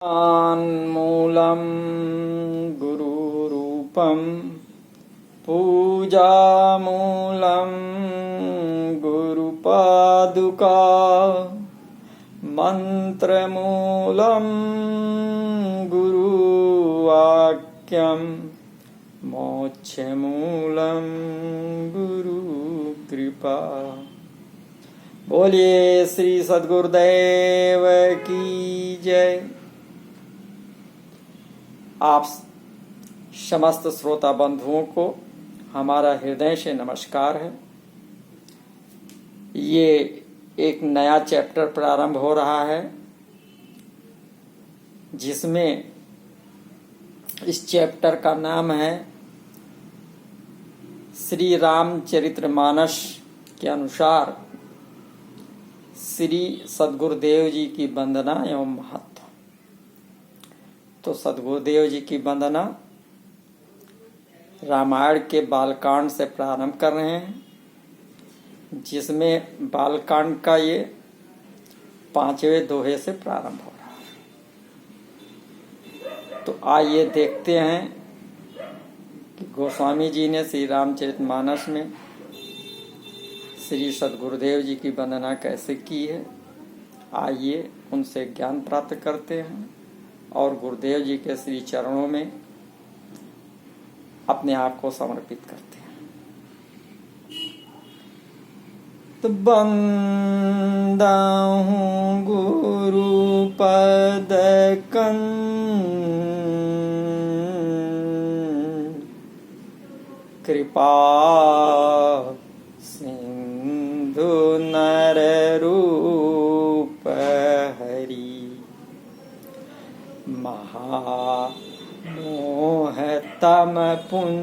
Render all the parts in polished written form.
मूलं गुरुरूपं पूजामूलं गुरुपादुका मन्त्रमूलं गुरुवाक्यं मोक्षमूलं गुरुकृपा। बोलिए श्री सद्गुरुदेव की जय। आप समस्त श्रोता बंधुओं को हमारा हृदय से नमस्कार है। ये एक नया चैप्टर प्रारंभ हो रहा है जिसमें इस चैप्टर का नाम है श्री रामचरितमानस के अनुसार श्री सद्गुरुदेव जी की वंदना एवं महत्व। तो सद्गुरुदेव जी की वंदना रामायण के बालकांड से प्रारंभ कर रहे हैं, जिसमें बालकांड का ये 5वें दोहे से प्रारंभ हो रहा है। तो आइए देखते हैं कि गोस्वामी जी ने श्री रामचरितमानस में श्री सद्गुरुदेव जी की वंदना कैसे की है। आइए उनसे ज्ञान प्राप्त करते हैं और गुरुदेव जी के श्री चरणों में अपने आप को समर्पित करते हैं। तो बंदाहूँ गुरु पद कंद कृपा सिंधु नर रूप हरि महामोह तम पुण्य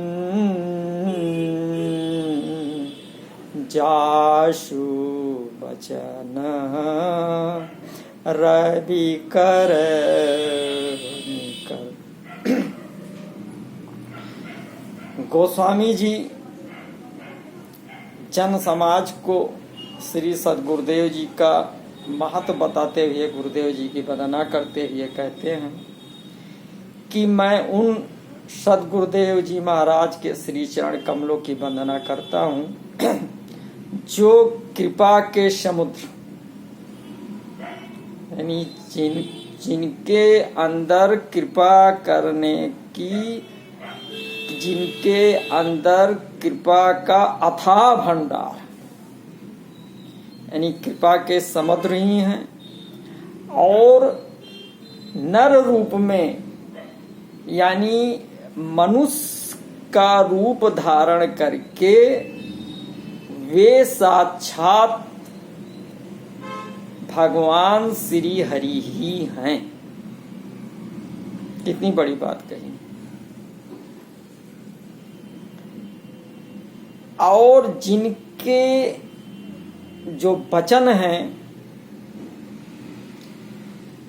जासु बचन रवि कर निकल। गोस्वामी जी जन समाज को श्री सद्गुरुदेव जी का महत्व बताते हुए गुरुदेव जी की वंदना करते हुए कहते हैं कि मैं उन सद्गुरुदेव जी महाराज के श्री चरण कमलों की वंदना करता हूँ जो कृपा के समुद्र, यानी जिनके अंदर कृपा करने की, जिनके अंदर कृपा का अथाह भंडार, यानी कृपा के समुद्र ही हैं, और नर रूप में यानी मनुष्य का रूप धारण करके वे साक्षात भगवान श्री हरि ही हैं। कितनी बड़ी बात कही। और जिनके जो वचन हैं,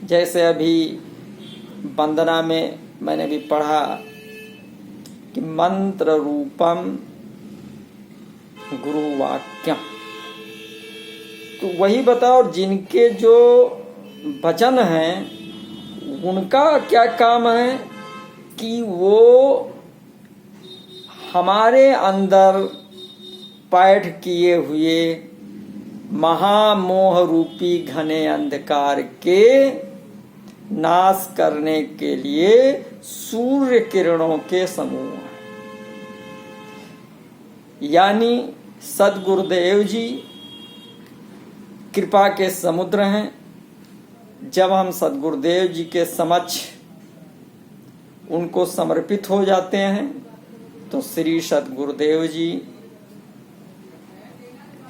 जैसे अभी वंदना में मैंने भी पढ़ा कि मंत्र रूपम गुरु वाक्यम, तो वही बताओ जिनके जो वचन हैं उनका क्या काम है कि वो हमारे अंदर पैठ किए हुए महामोह रूपी घने अंधकार के नाश करने के लिए सूर्य किरणों के समूह हैं। यानी सद्गुरुदेव जी कृपा के समुद्र हैं। जब हम सद्गुरुदेव जी के समक्ष उनको समर्पित हो जाते हैं तो श्री सद्गुरुदेव जी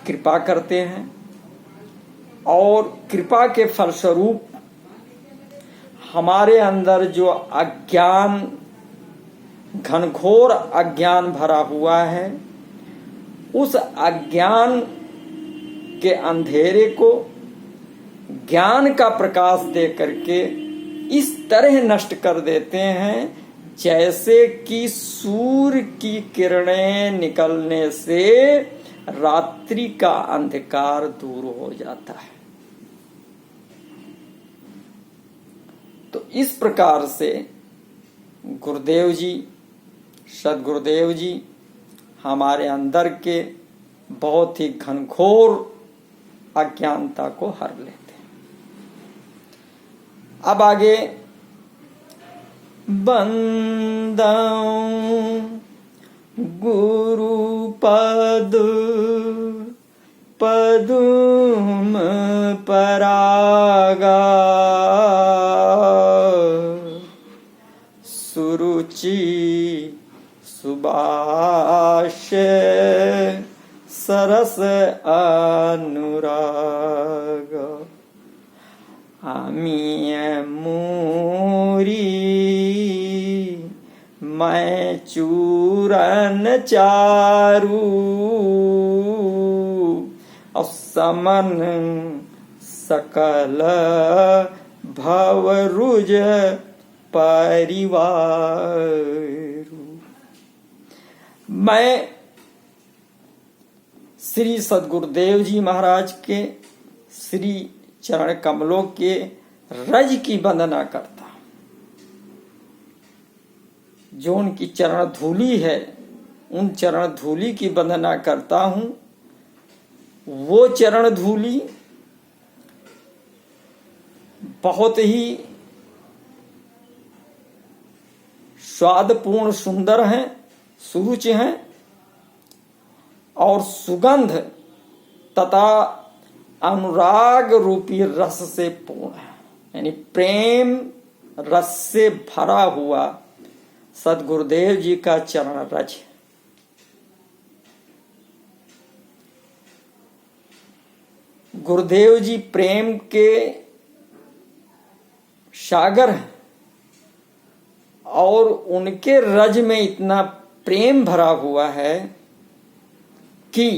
कृपा करते हैं, और कृपा के फलस्वरूप हमारे अंदर जो अज्ञान, घनघोर अज्ञान भरा हुआ है, उस अज्ञान के अंधेरे को ज्ञान का प्रकाश दे करके इस तरह नष्ट कर देते हैं जैसे कि सूर्य की किरणें निकलने से रात्रि का अंधकार दूर हो जाता है। तो इस प्रकार से गुरुदेव जी, सदगुरुदेव जी हमारे अंदर के बहुत ही घनघोर अज्ञानता को हर लेते हैं। अब आगे, बंदं गुरु पदुम परागा सुरुचि सुबाष सरस अनुराग आमिय मोरी मैं चूरन चारू और समन सकल भवरुज परिवार। मैं श्री सदगुरुदेव जी महाराज के श्री चरण कमलों के रज की वंदना करता हूं। जो उनकी चरण धूली है, उन चरण धूली की वंदना करता हूं। वो चरण धूली बहुत ही स्वादपूर्ण, सुंदर हैं, सुरुचि हैं और सुगंध तथा अनुराग रूपी रस से पूर्ण है, यानी प्रेम रस से भरा हुआ सदगुरुदेव जी का चरण रज। गुरुदेव जी प्रेम के सागर हैं और उनके रज में इतना प्रेम भरा हुआ है कि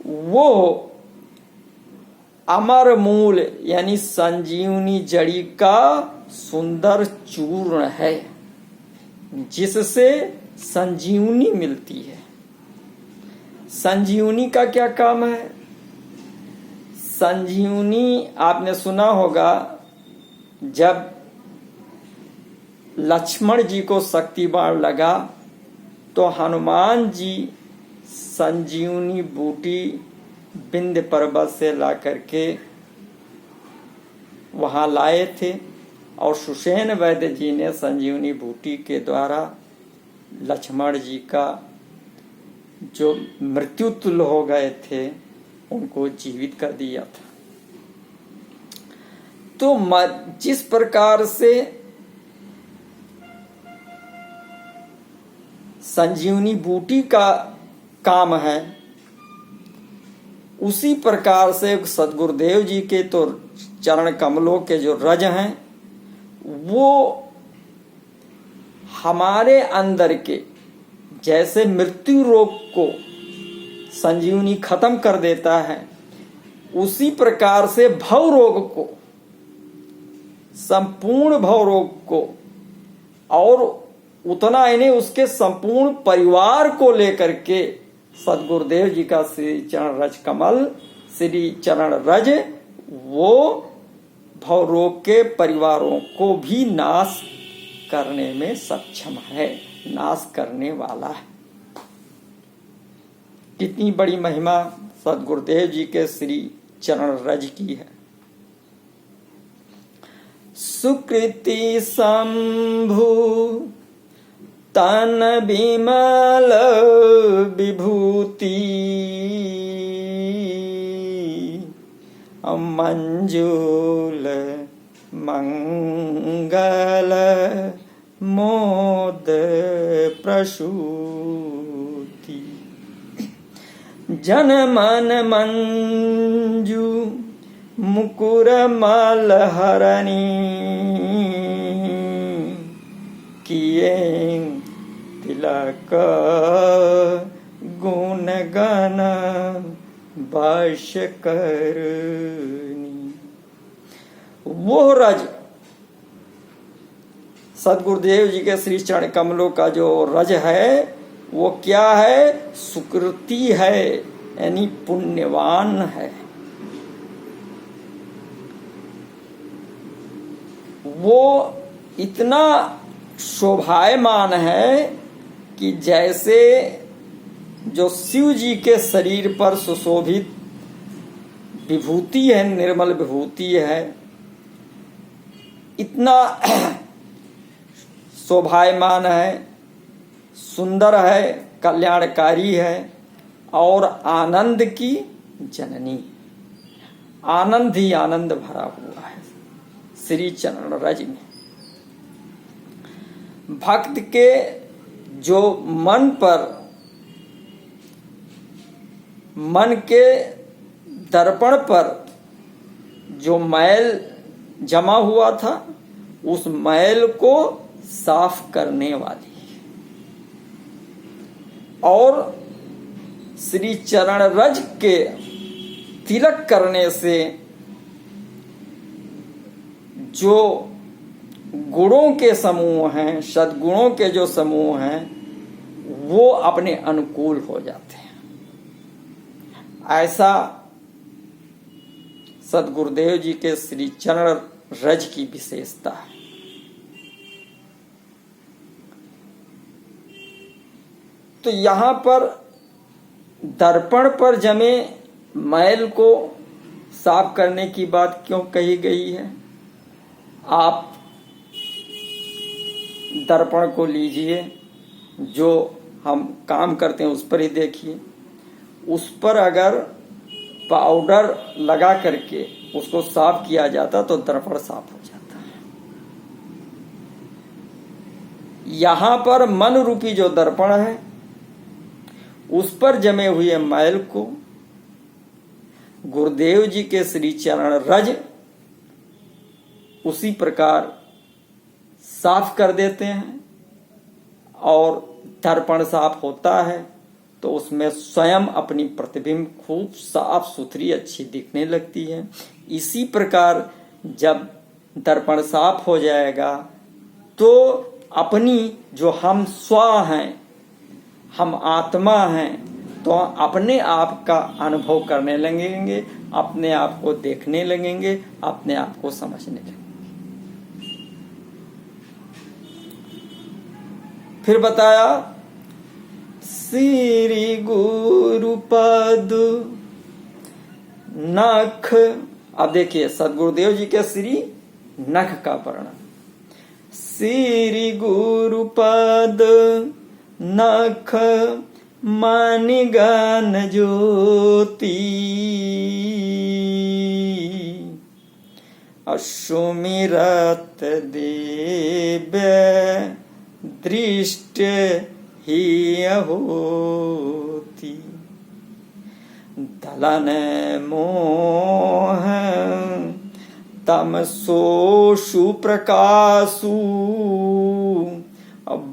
वो अमर मूल यानी संजीवनी जड़ी का सुंदर चूर्ण है, जिससे संजीवनी मिलती है। संजीवनी का क्या काम है? संजीवनी आपने सुना होगा, जब लक्ष्मण जी को शक्ति बाण लगा तो हनुमान जी संजीवनी बूटी विंध्य पर्वत से ला करके वहां लाए थे और सुषेण वैद्य जी ने संजीवनी बूटी के द्वारा लक्ष्मण जी का जो मृत्यु तुल्य हो गए थे उनको जीवित कर दिया था। तो जिस प्रकार से संजीवनी बूटी का काम है, उसी प्रकार से सदगुरुदेव जी के तो चरण कमलों के जो रज हैं वो हमारे अंदर के जैसे मृत्यु रोग को संजीवनी खत्म कर देता है, उसी प्रकार से भव रोग को, संपूर्ण भव रोग को और उतना इन्हें उसके संपूर्ण परिवार को लेकर के सदगुरुदेव जी का श्री चरण रज कमल, श्री चरण रज, वो भव रोग के परिवारों को भी नाश करने में सक्षम है, नाश करने वाला है। कितनी बड़ी महिमा सदगुरुदेव जी के श्री चरण रज की है। सुकृति शंभु तन विमल विभूति मंजुल मंगल मोद प्रसूति जन मन मंजू मुकुर मलहरणी किए तिलक गुण गण वश करनी। वो रज सदगुरुदेव जी के श्री चरण कमलों का जो रज है वो क्या है? सुकृति है, यानी पुण्यवान है। वो इतना शोभायमान है कि जैसे जो शिव जी के शरीर पर सुशोभित विभूति है, निर्मल विभूति है, इतना शोभायमान है, सुंदर है, कल्याणकारी है और आनंद की जननी, आनंद ही आनंद भरा हुआ है श्री चरण रज में। भक्त के जो मन के दर्पण पर जो मैल जमा हुआ था, उस मैल को साफ करने वाली और श्री चरण रज के तिलक करने से जो गुणों के समूह हैं, सद्गुणों के जो समूह हैं, वो अपने अनुकूल हो जाते हैं। ऐसा सद्गुरुदेव जी के श्री चरण रज की विशेषता है। तो यहां पर दर्पण पर जमे मैल को साफ करने की बात क्यों कही गई है? आप दर्पण को लीजिए, जो हम काम करते हैं उस पर ही देखिए, उस पर अगर पाउडर लगा करके उसको साफ किया जाता तो दर्पण साफ हो जाता है। यहां पर मन रूपी जो दर्पण है, उस पर जमे हुए मैल को गुरुदेव जी के श्री चरण रज उसी प्रकार साफ कर देते हैं और दर्पण साफ होता है तो उसमें स्वयं अपनी प्रतिबिंब खूब साफ सुथरी अच्छी दिखने लगती है। इसी प्रकार जब दर्पण साफ हो जाएगा तो अपनी जो हम स्व हैं, हम आत्मा हैं, तो अपने आप का अनुभव करने लगेंगे, अपने आप को देखने लगेंगे, अपने आप को समझने लगेंगे। फिर बताया श्री गुरुपद नख। अब देखिए सदगुरुदेव जी के श्री नख का वर्णन। श्री गुरुपद नख मानिगन ज्योति अश्रुमिरत देव दृष्ट ही होती दलन मोह तमसो प्रकाशु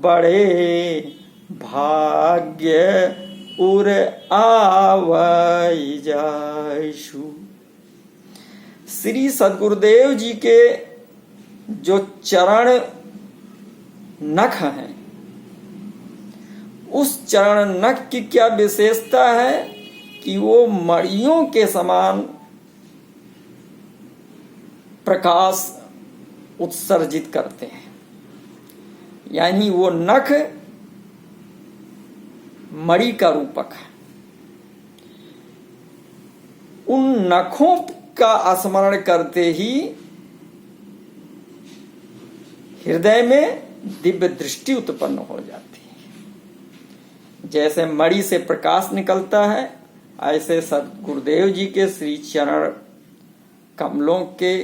बड़े भाग्य उर आवै जायशु। श्री सद्गुरुदेव जी के जो चरण नख हैं, उस चरण नख की क्या विशेषता है कि वो मणियों के समान प्रकाश उत्सर्जित करते हैं। यानी वो नख मणि का रूपक है। उन नखों का स्मरण करते ही हृदय में दिव्य दृष्टि उत्पन्न हो जाती है। जैसे मणि से प्रकाश निकलता है, ऐसे सद्गुरुदेव जी के श्री चरण कमलों के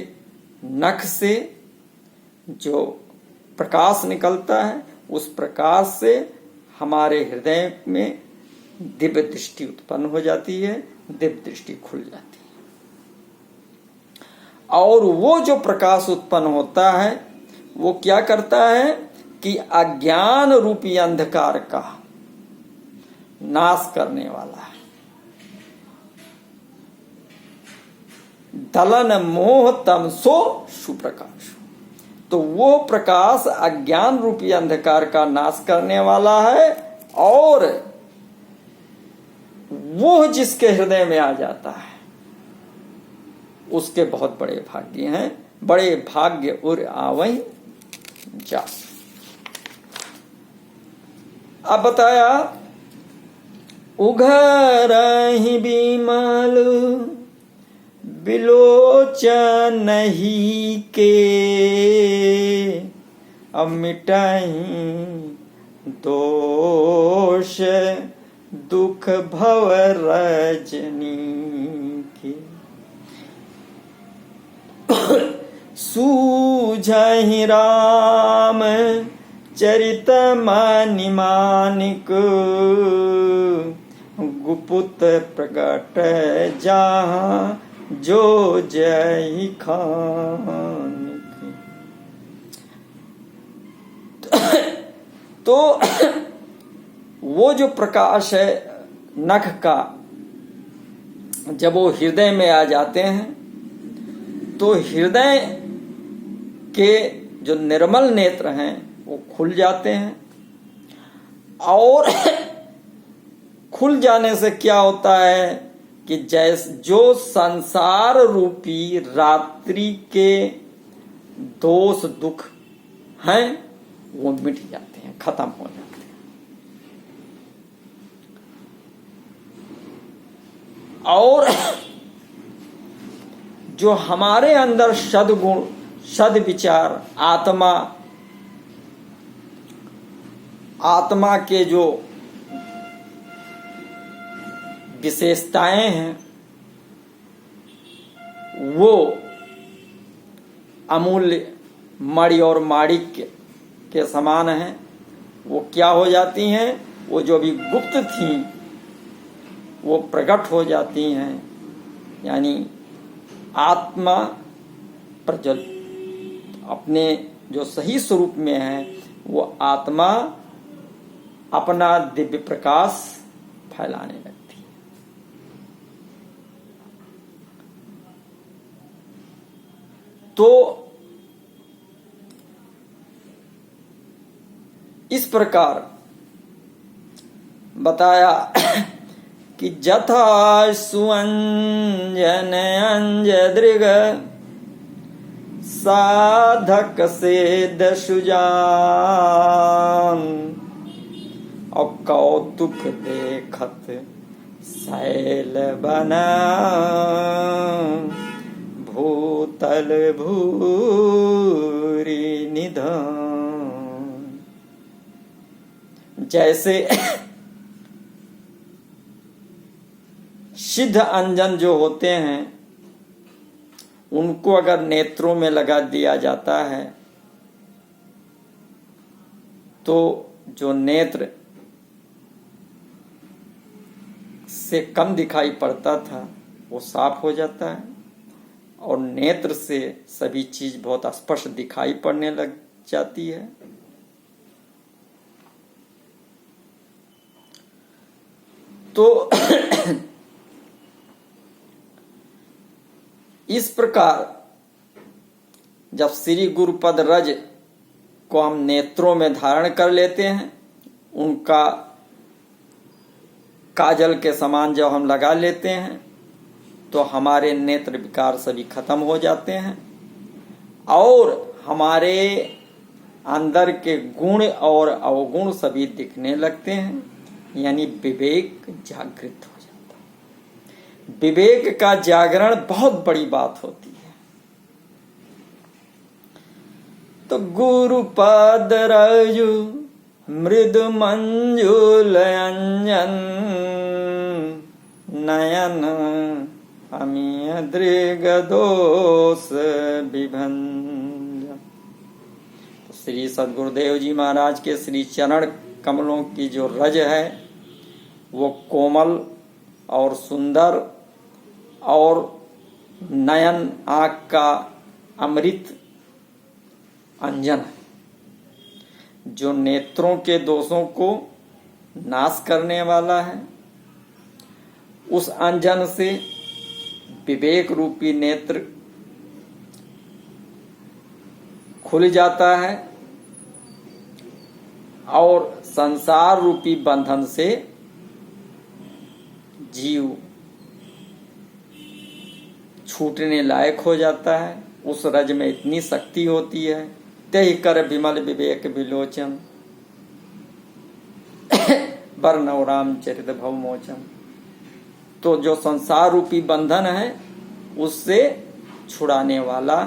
नख से जो प्रकाश निकलता है, उस प्रकाश से हमारे हृदय में दिव्य दृष्टि उत्पन्न हो जाती है, दिव्य दृष्टि खुल जाती है। और वो जो प्रकाश उत्पन्न होता है वो क्या करता है कि अज्ञान रूपी अंधकार का नाश करने वाला है। दलन मोह तमसो सुप्रकाश। तो वो प्रकाश अज्ञान रूपी अंधकार का नाश करने वाला है, और वो जिसके हृदय में आ जाता है उसके बहुत बड़े भाग्य हैं, बड़े भाग्य उर आवई जा। अब बताया उघरहि बिमल बिलोचन ही के, अब मिटाई दोष दुख भव रजनी के। सूझहि राम चरित मानि मानिक, गुपुत प्रकट जहाँ जो जय खानिक। तो वो जो प्रकाश है नख का, जब वो हृदय में आ जाते हैं तो हृदय के जो निर्मल नेत्र हैं वो खुल जाते हैं। और खुल जाने से क्या होता है कि जो संसार रूपी रात्रि के दोष दुख हैं वो मिट जाते हैं, खत्म हो जाते हैं। और जो हमारे अंदर सद्गुण सद्विचार आत्मा के जो विशेषताएं हैं वो अमूल्य मणि और माणिक्य के समान हैं। वो क्या हो जाती हैं, वो जो भी गुप्त थी वो प्रकट हो जाती हैं, यानी आत्मा प्रज्वल अपने जो सही स्वरूप में है वो आत्मा अपना दिव्य प्रकाश फैलाने लगती है। तो इस प्रकार बताया कि जथा सुअंजन अंजदृग साधक से दशुजान, और कौतुक देखत शैल बना भूतल भूरि निधान। जैसे सिद्ध अंजन जो होते हैं उनको अगर नेत्रों में लगा दिया जाता है तो जो नेत्र से कम दिखाई पड़ता था वो साफ हो जाता है, और नेत्र से सभी चीज बहुत स्पष्ट दिखाई पड़ने लग जाती है। तो इस प्रकार जब श्री गुरुपद रज को हम नेत्रों में धारण कर लेते हैं, उनका काजल के समान जब हम लगा लेते हैं तो हमारे नेत्र विकार सभी खत्म हो जाते हैं और हमारे अंदर के गुण और अवगुण सभी दिखने लगते हैं, यानी विवेक जागृत हो जाता है। विवेक का जागरण बहुत बड़ी बात होती है। तो गुरुपद रजु मृदु मंजुल अंजन नयन अमीय दृग दोष विभंजन। तो श्री सद्गुरुदेव जी महाराज के श्री चरण कमलों की जो रज है वो कोमल और सुंदर और नयन आँख का अमृत अंजन है, जो नेत्रों के दोषों को नाश करने वाला है। उस अंजन से विवेक रूपी नेत्र खुल जाता है और संसार रूपी बंधन से जीव छूटने लायक हो जाता है। उस रज में इतनी शक्ति होती है। तेहि कर विमल विवेक विलोचन, बरनौ रामचरित भव मोचन। तो जो संसार रूपी बंधन है उससे छुड़ाने वाला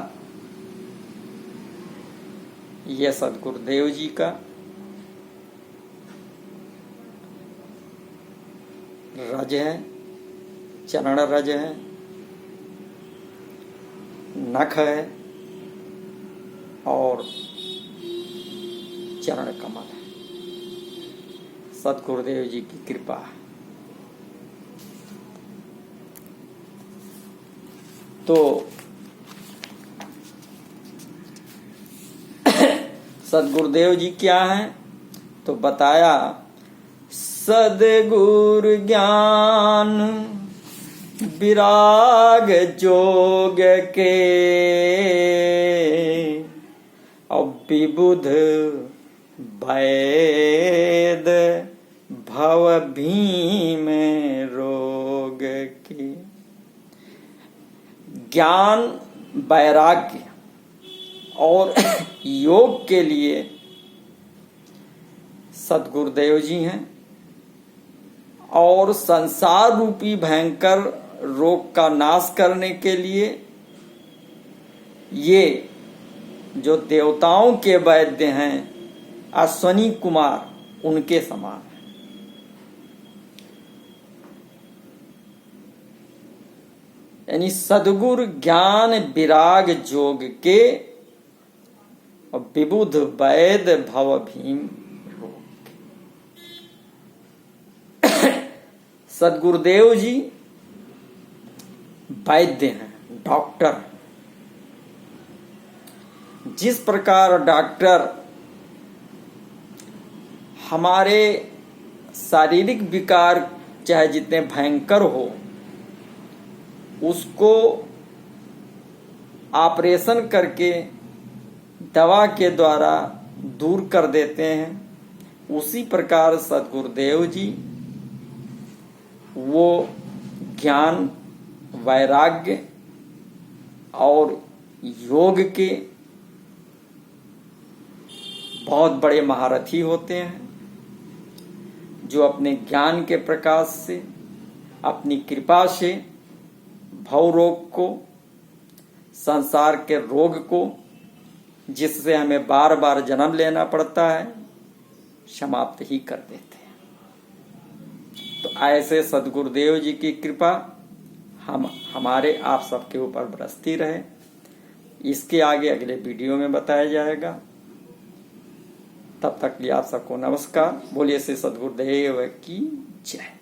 ये सद्गुरुदेव जी का रज है, चरण रज है, नख है और चरण कमल है। सद्गुरुदेव जी की कृपा है। तो सद्गुरुदेव जी क्या हैं? तो बताया सद्गुरु ज्ञान विराग जोग के, और विबुध वैद भव भीम रोग की। ज्ञान, वैराग्य और योग के लिए सद्गुरुदेव जी हैं, और संसार रूपी भयंकर रोग का नाश करने के लिए ये जो देवताओं के वैद्य हैं अश्वनी कुमार उनके समान है। यानी सद्गुरु ज्ञान विराग जोग के और विबुध वैद भव भीम रोग। सद्गुरुदेव जी वैद्य हैं, डॉक्टर। जिस प्रकार डॉक्टर हमारे शारीरिक विकार चाहे जितने भयंकर हो उसको ऑपरेशन करके दवा के द्वारा दूर कर देते हैं, उसी प्रकार सद्गुरुदेव जी वो ज्ञान, वैराग्य और योग के बहुत बड़े महारथी होते हैं, जो अपने ज्ञान के प्रकाश से, अपनी कृपा से भव रोग को, संसार के रोग को, जिससे हमें बार बार जन्म लेना पड़ता है, समाप्त ही कर देते हैं। तो ऐसे सद्गुरुदेव जी की कृपा हमारे आप सबके ऊपर बरसती रहे। इसके आगे अगले वीडियो में बताया जाएगा। तब तक लिए आप सबको नमस्कार। बोलिए श्री सद्गुरुदेव की जय।